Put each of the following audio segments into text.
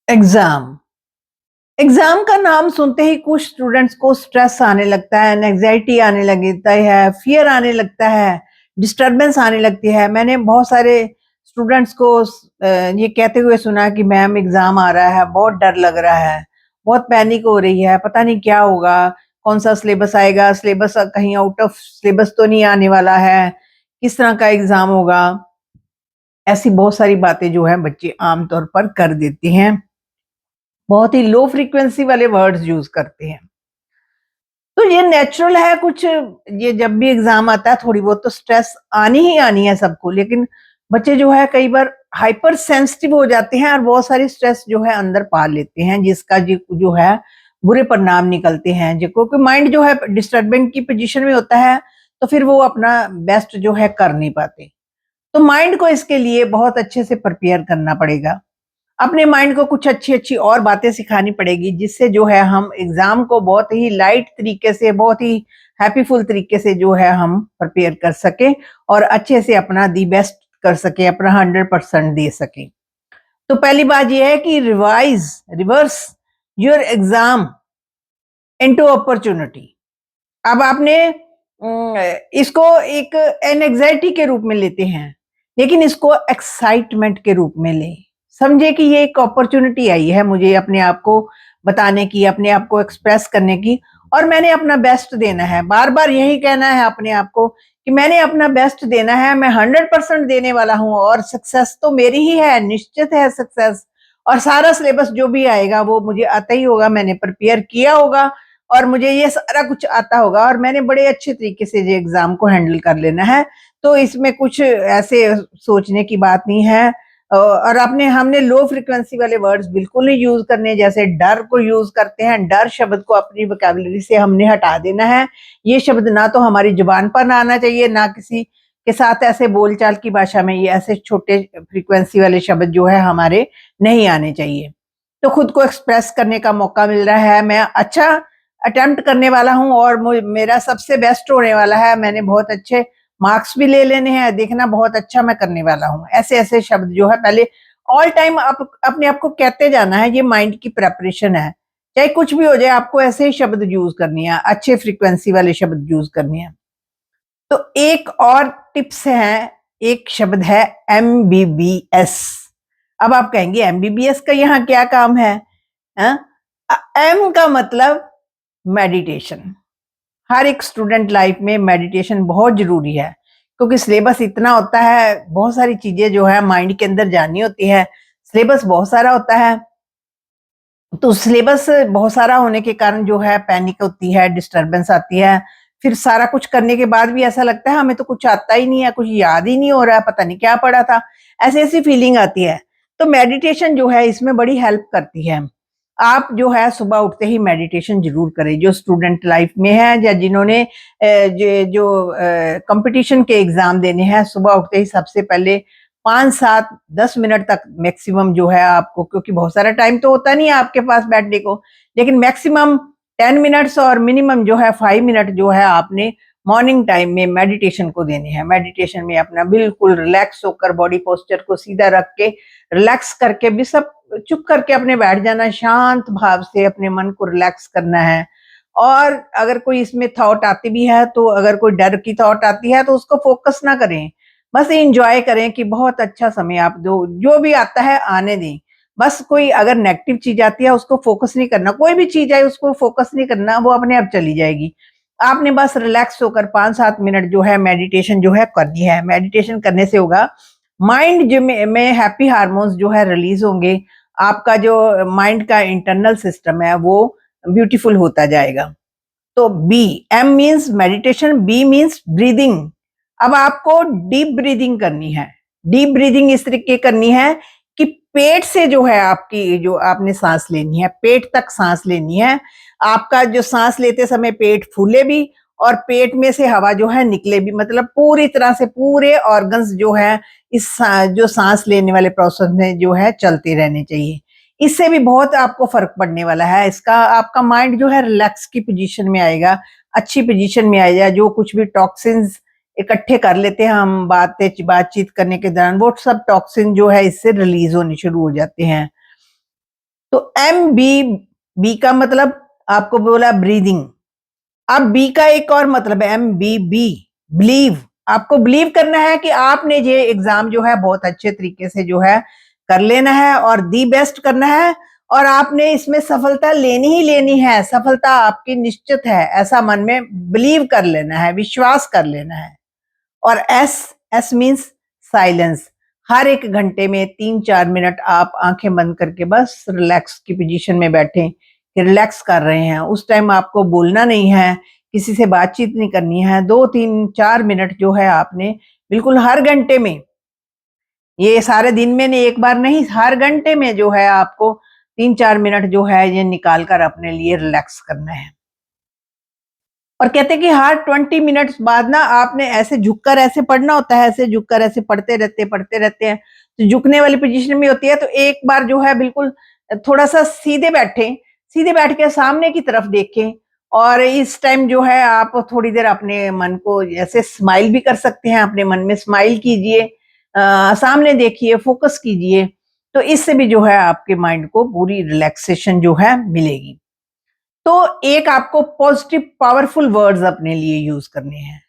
Exam. Exam का नाम सुनते ही कुछ स्टूडेंट्स को स्ट्रेस आने लगता है, एंग्जाइटी आने लगता है, फियर आने लगता है, डिस्टरबेंस आने लगती है। मैंने बहुत सारे स्टूडेंट्स को ये कहते हुए सुना कि मैम एग्जाम आ रहा है, बहुत डर लग रहा है, बहुत पैनिक हो रही है, पता नहीं क्या होगा, कौन सा सिलेबस आएगा, सिलेबस कहीं आउट ऑफ सिलेबस तो नहीं आने वाला है, किस तरह का एग्जाम होगा। ऐसी बहुत सारी बातें जो है बच्चे आमतौर पर कर देते हैं, बहुत ही लो फ्रीक्वेंसी वाले वर्ड्स यूज करते हैं। तो ये नेचुरल है कुछ, ये जब भी एग्जाम आता है थोड़ी बहुत तो स्ट्रेस आनी ही आनी है सबको, लेकिन बच्चे जो है कई बार हाइपर सेंसिटिव हो जाते हैं और बहुत सारी स्ट्रेस जो है अंदर पाल लेते हैं, जिसका जो है बुरे परिणाम निकलते हैं। जो क्योंकि माइंड जो है डिस्टर्बिंग की पोजीशन में होता है, तो फिर वो अपना बेस्ट जो है कर नहीं पाते। तो माइंड को इसके लिए बहुत अच्छे से प्रिपेयर करना पड़ेगा। अपने माइंड को कुछ अच्छी-अच्छी और बातें सिखानी पड़ेगी, जिससे जो है हम एग्ज़ाम को बहुत ही लाइट तरीके से, बहुत ही हैप्पीफुल तरीके से जो है हम प्रिपेयर कर सकें और अच्छे से अपना दी बेस्ट कर सकें, अपना 100% दे सकें। तो पहली बात ये है कि reverse your exam into opportunity. अब आपने इसको एक एंग्जायटी के रूप में लेते हैं, लेकिन इसको एक्साइटमेंट के रूप में लें। समझे कि ये एक अपॉर्च्युनिटी आई है मुझे अपने आप को बताने की, अपने आप को एक्सप्रेस करने की, और मैंने अपना बेस्ट देना है। बार-बार यही कहना है अपने आप को कि मैंने अपना बेस्ट देना है, मैं 100% देने वाला हूँ और सक्सेस तो मेरी ही है, निश्चित है सक्सेस। और सारा सिलेबस जो भी आएगा वो मुझे आता ही होगा, मैंने प्रिपेयर किया होगा और मुझे ये सारा कुछ आता होगा और मैंने बड़े अच्छे तरीके से ये एग्ज़ाम को हैंडल कर लेना है। तो इसमें कुछ ऐसे सोचने की बात नहीं है। और अपने हमने लो फ्रीक्वेंसी वाले वर्ड्स बिल्कुल नहीं यूज़ करने, जैसे डर को यूज़ करते हैं, डर शब्द को अपनी वोकैब्युलरी से हमने हटा देना है। ये शब्द ना तो हमारी ज़ुबान पर ना आना चाहिए, ना किसी के साथ ऐसे बोलचाल की भाषा में ये ऐसे छोटे फ्रीक्वेंसी वाले शब्द जो है हमारे नहीं आने चाहिए। तो खुद को एक्सप्रेस करने का मौका मिल रहा है, मैं अच्छा अटेम्प्ट करने वाला हूँ और मेरा सबसे बेस्ट होने वाला है, मैंने बहुत अच्छे मार्क्स भी ले लेने हैं, देखना बहुत अच्छा मैं करने वाला हूँ। ऐसे-ऐसे शब्द जो है पहले ऑल टाइम आप अपने आप को कहते जाना है, ये माइंड की प्रिपरेशन है। चाहे कुछ भी हो जाए, आपको ऐसे ही शब्द यूज़ करनी है, अच्छे फ्रीक्वेंसी वाले शब्द यूज़ करने हैं। तो एक और टिप्स है, एक शब्द है एमबीबीएस। अब आप कहेंगे एमबीबीएस का यहाँ क्या काम है? हाँ? एम का मतलब मेडिटेशन। हर एक स्टूडेंट लाइफ में मेडिटेशन बहुत ज़रूरी है, क्योंकि सिलेबस इतना होता है, बहुत सारी चीज़ें जो है माइंड के अंदर जानी होती है, सिलेबस बहुत सारा होता है, तो सिलेबस बहुत सारा होने के कारण जो है पैनिक होती है, डिस्टर्बेंस आती है, फिर सारा कुछ करने के बाद भी ऐसा लगता है हमें तो कुछ आता ही नहीं है, कुछ याद ही नहीं हो रहा है, पता नहीं क्या पढ़ा था, ऐसी-ऐसी फीलिंग आती है। तो मेडिटेशन जो है इसमें बड़ी हेल्प करती है। आप जो है सुबह उठते ही मेडिटेशन ज़रूर करें, जो स्टूडेंट लाइफ में है या जिन्होंने कॉम्पिटिशन के एग्ज़ाम देने हैं, सुबह उठते ही सबसे पहले 5, 7, 10 मिनट तक मैक्सिमम जो है आपको, क्योंकि बहुत सारा टाइम तो होता नहीं है आपके पास बैठने को, लेकिन मैक्सिमम 10 मिनट्स और मिनिमम जो है 5 मिनट जो है आपने मॉर्निंग टाइम में मेडिटेशन को देने हैं। मेडिटेशन में अपना बिल्कुल रिलैक्स होकर बॉडी पोस्चर को सीधा रख के, रिलैक्स करके भी सब चुप करके अपने बैठ जाना, शांत भाव से अपने मन को रिलैक्स करना है। और अगर कोई इसमें थॉट आती भी है, तो अगर कोई डर की थॉट आती है, तो उसको फ़ोकस ना करें। बस एन्जॉय करें कि बहुत अच्छा समय आप दो, जो भी आता है आने दें। बस कोई अगर नेगेटिव चीज़ आती है उसको फ़ोकस नहीं करना, कोई भी चीज़ आए उसको फ़ोकस नहीं करना, वो अपने आप चली जाएगी। आपने बस रिलैक्स होकर 5-7 मिनट जो है मेडिटेशन जो है करनी है। मेडिटेशन करने से होगा, माइंड जो में हैप्पी हार्मोन्स जो है रिलीज़ होंगे, आपका जो माइंड का इंटरनल सिस्टम है वो ब्यूटीफुल होता जाएगा। तो B, M means meditation, B means breathing. अब आपको डीप ब्रीदिंग करनी है। डीप ब्रीदिंग इस तरीके करनी है कि पेट से जो है आपकी जो आपने सांस लेनी है, पेट तक सांस लेनी है। आपका जो सांस लेते समय पेट फूले भी और पेट में से हवा जो है निकले भी, मतलब पूरी तरह से पूरे ऑर्गन्स जो है इस जो सांस लेने वाले प्रोसेस में जो है चलते रहने चाहिए। इससे भी बहुत आपको फ़र्क पड़ने वाला है। इसका आपका माइंड जो है रिलैक्स की पोज़ीशन में आएगा, अच्छी पोज़ीशन में आएगा, जो कुछ भी टॉक्सिन्स इकट्ठे कर लेते हैं हम बातचीत करने के दौरान, वो सब टॉक्सिन जो है इससे रिलीज़ होने शुरू हो जाते हैं। तो बी का मतलब आपको बोला ब्रीदिंग। अब बी का एक और मतलब है MBB, बिलीव। आपको बिलीव करना है कि आपने ये एग्जाम जो है बहुत अच्छे तरीके से जो है कर लेना है और दी बेस्ट करना है, और आपने इसमें सफलता लेनी ही लेनी है, सफलता आपकी निश्चित है, ऐसा मन में बिलीव कर लेना है, विश्वास कर लेना है। और एस मीन्स साइलेंस। हर एक घंटे में 3-4 मिनट आप आंखें बंद करके बस रिलैक्स की पोजीशन में बैठे, रिलैक्स कर रहे हैं। उस टाइम आपको बोलना नहीं है, किसी से बातचीत नहीं करनी है। 2-3-4 मिनट जो है आपने बिल्कुल हर घंटे में, ये सारे दिन में नहीं, एक बार नहीं, हर घंटे में जो है आपको 3-4 मिनट जो है ये निकाल कर अपने लिए रिलैक्स करना है। और कहते हैं कि हर 20 मिनट्स बाद ना आपने ऐसे झुककर ऐसे पढ़ना होता है, ऐसे झुककर ऐसे पढ़ते रहते हैं। तो झुकने वाली पोजीशन में होती है, तो एक बार जो है बिल्कुल थोड़ा-सा सीधे बैठें, सीधे बैठ के सामने की तरफ देखें, और इस टाइम जो है आप थोड़ी देर अपने मन को ऐसे स्माइल भी कर सकते हैं, अपने मन में स्माइल कीजिए, सामने देखिए, फोकस कीजिए, तो इससे भी जो है आपके माइंड को पूरी रिलैक्सेशन जो है मिलेगी। तो एक आपको पॉजिटिव पावरफुल वर्ड्स अपने लिए यूज करने हैं।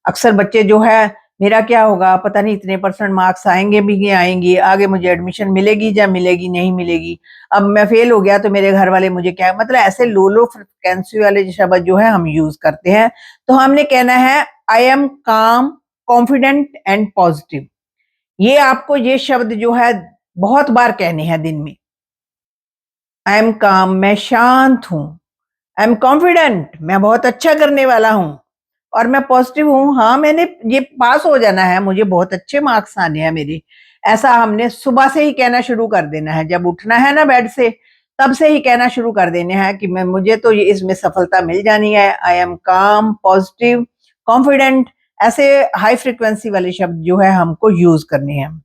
अक्सर बच्चे जो है, मेरा क्या होगा, पता नहीं इतने परसेंट मार्क्स आएंगे भी नहीं आएंगे, आगे मुझे एडमिशन मिलेगी या मिलेगी नहीं मिलेगी, अब मैं फेल हो गया तो मेरे घर वाले मुझे क्या, मतलब ऐसे लो लो फ्रिक्वेंसी वाले शब्द जो है हम यूज करते हैं। तो हमने कहना है आई एम काम, कॉन्फिडेंट एंड पॉजिटिव। ये आपको ये शब्द जो है बहुत बार कहने हैं दिन में। आई एम काम, मैं शांत हूं। आई एम कॉन्फिडेंट, मैं बहुत अच्छा करने वाला हूँ। और मैं पॉजिटिव हूँ, हाँ मैंने ये पास हो जाना है, मुझे बहुत अच्छे मार्क्स आने हैं मेरे। ऐसा हमने सुबह से ही कहना शुरू कर देना है, जब उठना है ना बेड से, तब से ही कहना शुरू कर देना है कि मैं, मुझे तो ये इसमें सफलता मिल जानी है। आई एम काम, पॉजिटिव, कॉन्फिडेंट, ऐसे हाई फ्रिक्वेंसी वाले शब्द जो है हमको यूज करने हैं।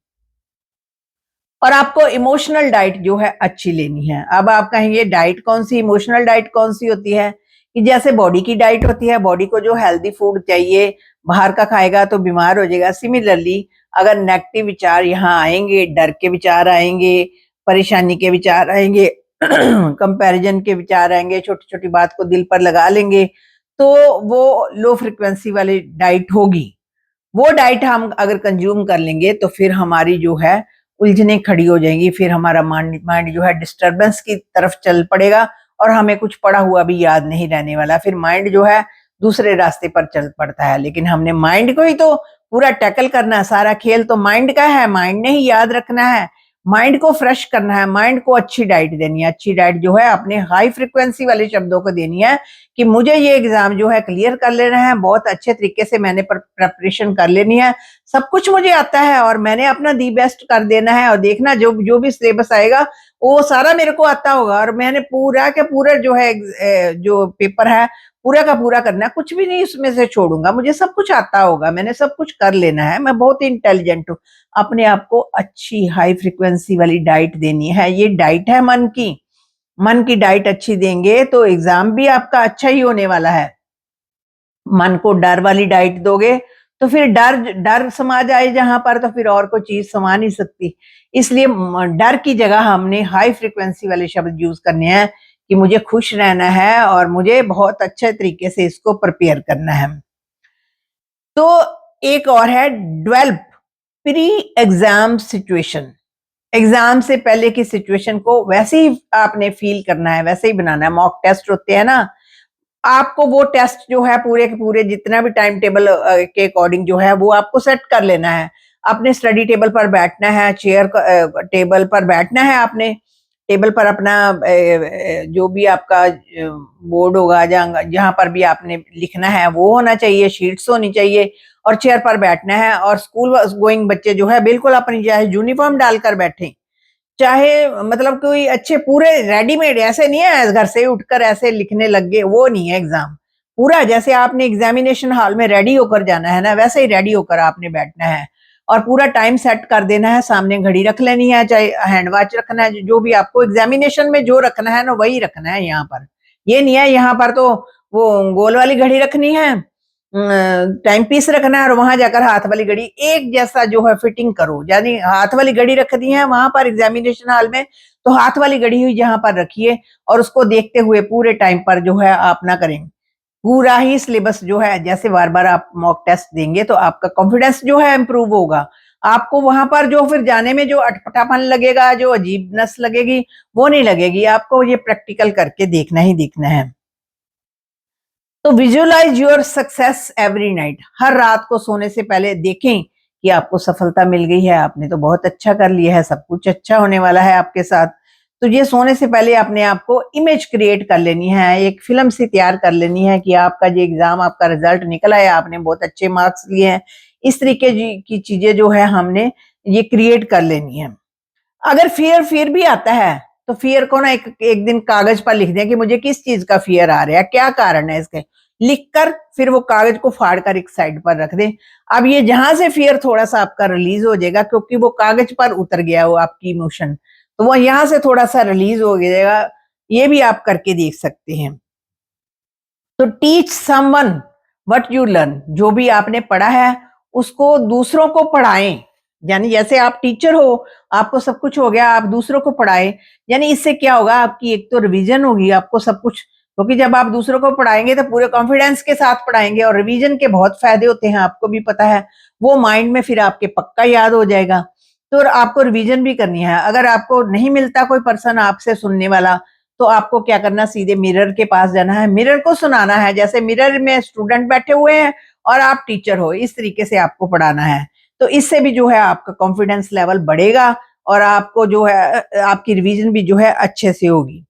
और आपको इमोशनल डाइट जो है अच्छी लेनी है। अब आप कहेंगे डाइट कौन सी, इमोशनल डाइट कौन सी होती है? कि जैसे बॉडी की डाइट होती है, बॉडी को जो हेल्दी फूड चाहिए, बाहर का खाएगा तो बीमार हो जाएगा। सिमिलरली अगर नेगेटिव विचार यहाँ आएंगे, डर के विचार आएंगे, परेशानी के विचार आएंगे, कंपैरिजन के विचार आएंगे, छोटी छोटी बात को दिल पर लगा लेंगे, तो वो लो फ्रिक्वेंसी वाली डाइट होगी। वो डाइट हम अगर कंज्यूम कर लेंगे तो फिर हमारी जो है उलझने खड़ी हो जाएंगी, फिर हमारा माइंड जो है डिस्टरबेंस की तरफ चल पड़ेगा, और हमें कुछ पढ़ा हुआ भी याद नहीं रहने वाला, फिर माइंड जो है दूसरे रास्ते पर चल पड़ता है। लेकिन हमने माइंड को ही तो पूरा टैकल करना है, सारा खेल तो माइंड का है, माइंड ने ही याद रखना है, माइंड को फ्रेश करना है, माइंड को अच्छी डाइट देनी है। अच्छी डाइट जो है अपने हाई फ्रिक्वेंसी वाले शब्दों को देनी है कि मुझे ये एग्जाम जो है क्लियर कर लेना है, बहुत अच्छे तरीके से मैंने प्रिपरेशन कर लेनी है, सब कुछ मुझे आता है और मैंने अपना दी बेस्ट कर देना है। और देखना जो जो भी सिलेबस आएगा वो सारा मेरे को आता होगा, और मैंने पूरा के पूरा जो है जो पेपर है पूरा का पूरा करना है, कुछ भी नहीं उसमें से छोड़ूंगा, मुझे सब कुछ आता होगा, मैंने सब कुछ कर लेना है, मैं बहुत इंटेलिजेंट हूँ। अपने आप को अच्छी हाई फ्रिक्वेंसी वाली डाइट देनी है। ये डाइट है मन की, मन की डाइट अच्छी देंगे तो एग्जाम भी आपका अच्छा ही होने वाला है। मन को डर वाली डाइट दोगे तो फिर डर डर समा जाए जहां पर, तो फिर और कोई चीज समा नहीं सकती। इसलिए डर की जगह हमने हाई फ्रिक्वेंसी वाले शब्द यूज करने हैं कि मुझे खुश रहना है और मुझे बहुत अच्छे तरीके से इसको प्रिपेयर करना है। तो एक और है develop pre exam situation. Exam से पहले की सिचुएशन को वैसे ही आपने फील करना है, वैसे ही बनाना है। मॉक टेस्ट होते हैं ना, आपको वो टेस्ट जो है पूरे के पूरे जितना भी टाइम टेबल के अकॉर्डिंग जो है वो आपको सेट कर लेना है। अपने स्टडी टेबल पर बैठना है, चेयर टेबल पर बैठना है, आपने टेबल पर अपना जो भी आपका बोर्ड होगा जहाँ जहाँ पर भी आपने लिखना है वो होना चाहिए, शीट्स होनी चाहिए, और चेयर पर बैठना है। और स्कूल गोइंग बच्चे जो है बिल्कुल अपनी चाहे यूनिफॉर्म डालकर बैठे, चाहे मतलब कोई अच्छे पूरे रेडीमेड, ऐसे नहीं है घर से उठकर ऐसे लिखने लग गए, वो नहीं है एग्जाम। पूरा जैसे आपने एग्जामिनेशन हॉल में रेडी होकर जाना है ना, वैसे ही रेडी होकर आपने बैठना है, और पूरा टाइम सेट कर देना है, सामने घड़ी रख लेनी है, चाहे हैंड वॉच रखना है, जो भी आपको एग्जामिनेशन में जो रखना है ना वही रखना है यहाँ पर। ये नहीं है यहाँ पर तो वो गोल वाली घड़ी रखनी है टाइम पीस रखना है और वहां जाकर हाथ वाली घड़ी एक जैसा जो है फिटिंग करो, यानी हाथ वाली घड़ी रख दी है वहां पर एग्जामिनेशन हॉल में, तो हाथ वाली घड़ी हुई जहां पर रखिए और उसको देखते हुए पूरे टाइम पर जो है आप ना करें। पूरा ही सिलेबस जो है, जैसे बार बार आप मॉक टेस्ट देंगे तो आपका कॉन्फिडेंस जो है इम्प्रूव होगा। आपको वहां पर जो फिर जाने में जो अटपटापन लगेगा, जो अजीबनेस लगेगी, वो नहीं लगेगी। आपको ये प्रैक्टिकल करके देखना ही देखना है। तो visualise your success every night. हर रात को सोने से पहले देखें कि आपको सफलता मिल गई है, आपने तो बहुत अच्छा कर लिया है, सब कुछ अच्छा होने वाला है आपके साथ। तो ये सोने से पहले अपने आप को इमेज क्रिएट कर लेनी है, एक फिल्म सी तैयार कर लेनी है कि आपका जो एग्जाम, आपका रिजल्ट निकला है, आपने बहुत अच्छे मार्क्स लिए हैं। इस तरीके की चीजें जो है हमने ये क्रिएट कर लेनी है। अगर फियर भी आता है तो फियर को ना एक एक दिन कागज पर लिख दें कि मुझे किस चीज का फियर आ रहा है, क्या कारण है इसके, लिखकर फिर वो कागज को फाड़ कर एक साइड पर रख दें। अब ये जहां से फियर थोड़ा सा आपका रिलीज हो जाएगा, क्योंकि वो कागज पर उतर गया वो आपकी इमोशन, तो वो यहाँ से थोड़ा सा रिलीज हो जाएगा। ये भी आप करके देख सकते हैं। तो teach someone what you learn. जो भी आपने पढ़ा है उसको दूसरों को पढ़ाएं। यानी जैसे आप टीचर हो, आपको सब कुछ हो गया, आप दूसरों को पढ़ाएं। यानी इससे क्या होगा, आपकी एक तो रिवीजन होगी, आपको सब कुछ, क्योंकि जब आप दूसरों को पढ़ाएंगे तो पूरे कॉन्फिडेंस के साथ पढ़ाएंगे, और रिवीजन के बहुत फायदे होते हैं, आपको भी पता है। वो माइंड में फिर आपके पक्का याद हो जाएगा। तो आपको रिवीजन भी करनी है। अगर आपको नहीं मिलता कोई पर्सन आपसे सुनने वाला, तो आपको क्या करना, सीधे मिरर के पास जाना है, मिरर को सुनाना है। जैसे मिरर में स्टूडेंट बैठे हुए हैं और आप टीचर हो, इस तरीके से आपको पढ़ाना है। तो इससे भी जो है आपका कॉन्फिडेंस लेवल बढ़ेगा और आपको जो है आपकी रिवीजन भी जो है अच्छे से होगी।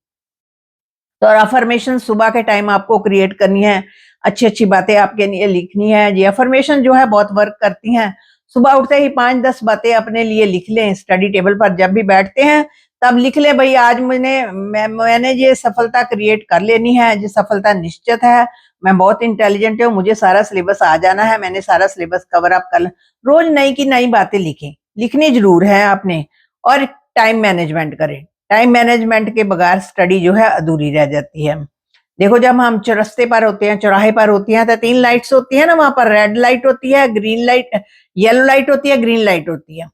तो अफर्मेशन सुबह के टाइम आपको क्रिएट करनी है, अच्छी अच्छी बातें आपके लिए लिखनी है। ये अफर्मेशन जो है बहुत वर्क करती हैं। सुबह उठते ही 5-10 बातें अपने लिए लिख लें, स्टडी टेबल पर जब भी बैठते हैं तब लिख लें, भाई आज मैंने ये सफलता क्रिएट कर लेनी है, ये सफलता निश्चित है, मैं बहुत इंटेलिजेंट हूँ, मुझे सारा सिलेबस आ जाना है, मैंने सारा सिलेबस कवर अप कर। रोज नई की नई बातें लिखें, लिखनी जरूर है आपने। और टाइम मैनेजमेंट करें। टाइम मैनेजमेंट के बगैर स्टडी जो है अधूरी रह जाती है। देखो, जब हम चौरस्ते पर होते हैं, चौराहे पर होती हैं, तो 3 लाइट्स होती है ना, वहां पर रेड लाइट होती है, ग्रीन लाइट, येलो लाइट होती है, ग्रीन लाइट होती है।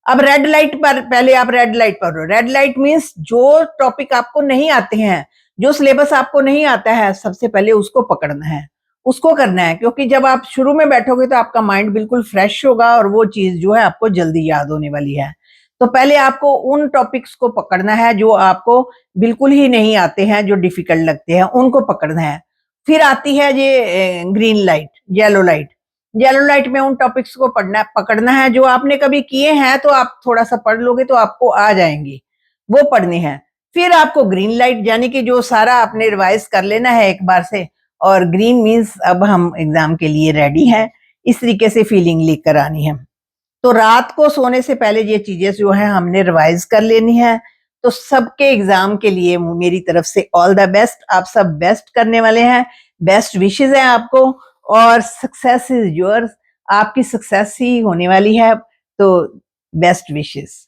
अब रेड लाइट पर पहले आप रेड लाइट पर हो। रेड लाइट मीन्स जो टॉपिक आपको नहीं आते हैं, जो सिलेबस आपको नहीं आता है, सबसे पहले उसको पकड़ना है, उसको करना है। क्योंकि जब आप शुरू में बैठोगे तो आपका माइंड बिल्कुल फ्रेश होगा और वो चीज जो है आपको जल्दी याद होने वाली है। तो पहले आपको उन टॉपिक्स को पकड़ना है जो आपको बिल्कुल ही नहीं आते हैं, जो डिफिकल्ट लगते हैं, उनको पकड़ना है। फिर आती है ये green light, yellow light. Yellow light में उन टॉपिक्स को पकड़ना है जो आपने कभी किए हैं, तो आप थोड़ा सा पढ़ लोगे तो आपको आ जाएंगे, वो पढ़ने हैं। फिर आपको ग्रीन लाइट, यानी कि जो सारा आपने रिवाइज कर लेना है एक बार से, और ग्रीन मीन्स अब हम एग्जाम के लिए रेडी हैं। इस तरीके से फीलिंग लेकर आनी है। तो रात को सोने से पहले ये चीजें जो है हमने रिवाइज कर लेनी है। तो सबके एग्जाम के लिए मेरी तरफ से ऑल द बेस्ट। आप सब बेस्ट करने वाले हैं, बेस्ट विशेस हैं आपको, और सक्सेस इज योर्स। आपकी सक्सेस ही होने वाली है, तो बेस्ट विशेस।